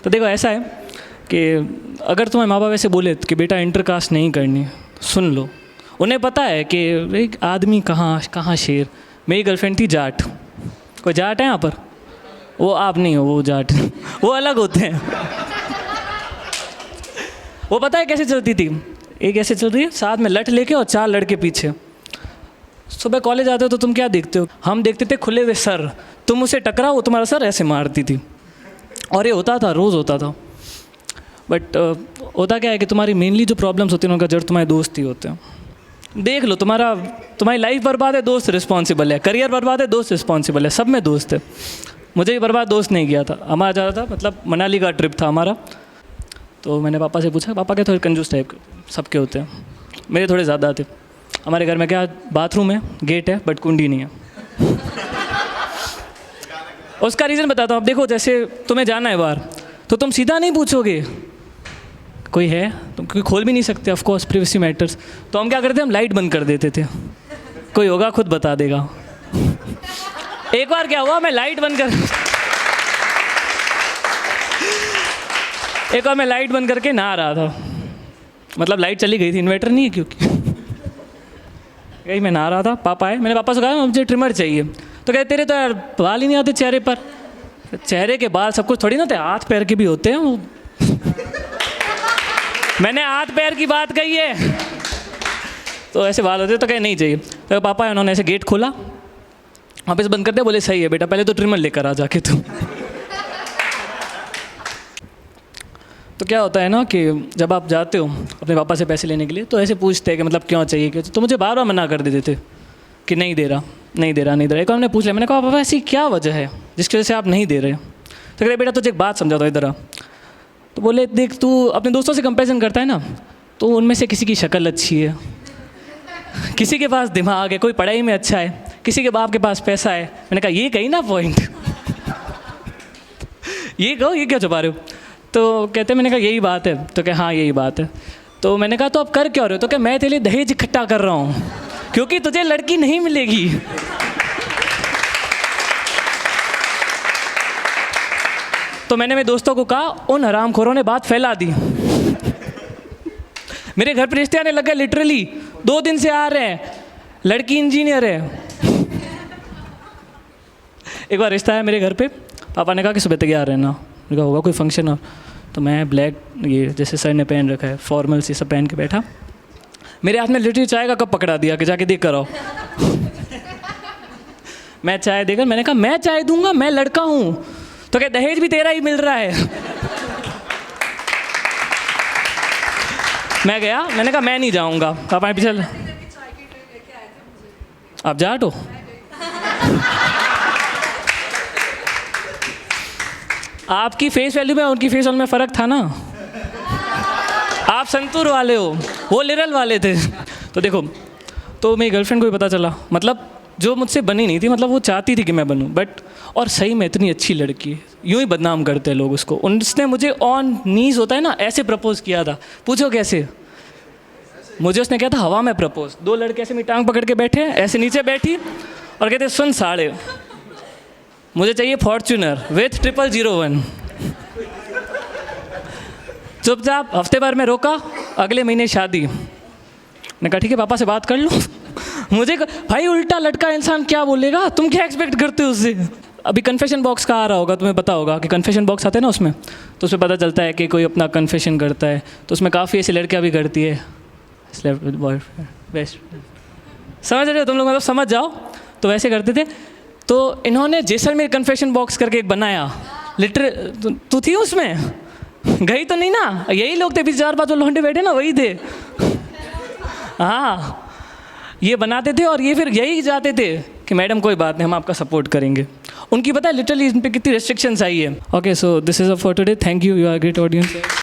तो देखो ऐसा है कि अगर तुम्हें माँ बाप ऐसे बोले कि बेटा इंटरकास्ट नहीं करनी, सुन लो। उन्हें पता है कि एक आदमी कहाँ कहाँ शेर। मेरी गर्लफ्रेंड थी जाट। कोई जाट है यहाँ पर? वो आप नहीं हो, वो जाट वो अलग होते हैं। वो पता है कैसे चलती थी? एक ऐसे चल रही है साथ में लठ लेके और 4 लड़के पीछे। सुबह कॉलेज आते हो तो तुम क्या देखते हो? हम देखते थे खुले हुए सर। तुम उसे टकराओ, वो तुम्हारा सर ऐसे मारती थी। और ये होता था, रोज़ होता था। बट होता क्या है कि तुम्हारी मेनली जो प्रॉब्लम्स होती हैं उनका जड़ तुम्हारे दोस्त ही होते हैं। देख लो, तुम्हारी लाइफ बर्बाद है, दोस्त रिस्पॉन्सिबल है। करियर बर्बाद है, दोस्त रिस्पॉन्सिबल है। सब में दोस्त है। मुझे भी बर्बाद दोस्त नहीं किया था। हमारा जा रहा था, मतलब मनाली का ट्रिप था हमारा। तो मैंने पापा से पूछा, पापा क्या थोड़े कंजूस टाइप के सबके होते हैं, मेरे थोड़े ज़्यादा थे। हमारे घर में क्या बाथरूम है, गेट है, बट कुंडी नहीं है। उसका रीज़न बताता हूँ। अब देखो, जैसे तुम्हें जाना है बाहर तो तुम सीधा नहीं पूछोगे कोई है, तुम क्योंकि खोल भी नहीं सकते, ऑफ कोर्स प्रिवेसी मैटर्स। तो हम क्या करते, हम लाइट बंद कर देते थे। कोई होगा खुद बता देगा। एक बार क्या हुआ, मैं लाइट बंद करके नहा रहा था। मतलब लाइट चली गई थी, इन्वर्टर नहीं है क्योंकि। मैं नहा रहा था, पापा आए। मैंने पापा से कहा मुझे ट्रिमर चाहिए। तो कहते तेरे तो यार बाल ही नहीं आते चेहरे पर। चेहरे के बाल सब कुछ थोड़ी ना होते, हाथ पैर के भी होते हैं वो। मैंने हाथ पैर की बात कही है, तो ऐसे बाल होते तो कहे नहीं चाहिए। तो पापा है, उन्होंने ऐसे गेट खोला, वापस बंद कर दिया। बोले सही है बेटा, पहले तो ट्रिमर लेकर आ जाके तू। तो क्या होता है ना कि जब आप जाते हो अपने पापा से पैसे लेने के लिए, तो ऐसे पूछते हैं कि मतलब क्यों चाहिए, क्यों? तो मुझे बार बार मना कर देते थे कि नहीं दे रहा। एक बार हमने पूछ लिया, मैंने कहा पापा ऐसी क्या वजह है जिसकी वजह से आप नहीं दे रहे? तो कह बेटा तुझे एक बात समझाता हूँ, इधर आ। तो बोले देख, तू अपने दोस्तों से कंपैरिजन करता है ना, तो उनमें से किसी की शक्ल अच्छी है, किसी के पास दिमाग है, कोई पढ़ाई में अच्छा है, किसी के बाप के पास पैसा है। मैंने कहा ये कही ना पॉइंट। ये कहो, ये क्या छुपा रहे हो? तो कहते, मैंने कहा यही बात है। तो क्या हाँ यही बात है। तो मैंने कहा तो आप कर क्या रहे हो? तो क्या मैं तेरे लिए दहेज इकट्ठा कर रहा हूँ क्योंकि तुझे लड़की नहीं मिलेगी। तो मैंने मेरे दोस्तों को कहा, उन हरामखोरों ने बात फैला दी। मेरे घर पर रिश्ते आने लगे, लिटरली 2 दिन से आ रहे हैं। लड़की इंजीनियर है। एक बार रिश्ता आया मेरे घर पे, पापा ने कहा कि सुबह तैयार रहना। मैंने कहा होगा कोई फंक्शन? और तो मैं ब्लैक, ये जैसे सर ने पहन रखा है, फॉर्मल सी सब पहन के बैठा। मेरे हाथ में लिटरली चाय का कप पकड़ा दिया कि जाके देख कर आओ। मैं चाय देकर, मैंने कहा मैं चाय दूंगा, मैं लड़का हूँ। तो क्या दहेज भी तेरा ही मिल रहा है? मैं गया, मैंने कहा मैं नहीं जाऊँगा। पापा ने पीछे, आप जाट हो? आपकी फेस वैल्यू में उनकी फेस वैल्यू में फ़र्क था ना। आप संतूर वाले हो, वो लिरल वाले थे। तो देखो, तो मेरी गर्लफ्रेंड को भी पता चला, मतलब जो मुझसे बनी नहीं थी, मतलब वो चाहती थी कि मैं बनूं, बट और सही में इतनी अच्छी लड़की है, यूं ही बदनाम करते हैं लोग उसको। उसने मुझे ऑन नीज होता है ना, ऐसे प्रपोज़ किया था। पूछो कैसे? मुझे उसने किया था हवा में प्रपोज़। 2 लड़के ऐसे मेरी टांग पकड़ के बैठे, ऐसे नीचे बैठी और कहते सुन साढ़े, मुझे चाहिए फॉर्च्यूनर विथ 0001। चुपचाप हफ्ते भर में रोका, अगले महीने शादी। मैंने कहा ठीक है, पापा से बात कर लो। मुझे भाई उल्टा लटका इंसान क्या बोलेगा, तुम क्या एक्सपेक्ट करते हो उससे? अभी कन्फेशन बॉक्स का आ रहा होगा, तुम्हें पता होगा कि कन्फेशन बॉक्स आते हैं ना उसमें, तो उसमें पता चलता है कि कोई अपना कन्फेशन करता है। तो उसमें काफ़ी ऐसी लड़कियाँ भी करती है, स्लेप्ट विद बॉयफ्रेंड, बेस्ट। समझ रहे हो तुम लोग? मतलब समझ जाओ। तो वैसे करते थे। तो इन्होंने जैसलमेर कन्फेशन बॉक्स करके एक बनाया। लिटरल तू थी उसमें? गई तो नहीं ना? यही लोग थे, 4-5 जो लौंडे बैठे ना, वही थे। हाँ, ये बनाते थे और ये फिर यही जाते थे कि मैडम कोई बात नहीं, हम आपका सपोर्ट करेंगे। उनकी पता है लिटरली इन पे कितनी रेस्ट्रिक्शंस आई है। Okay, so this is a for today. Thank you, you are great audience.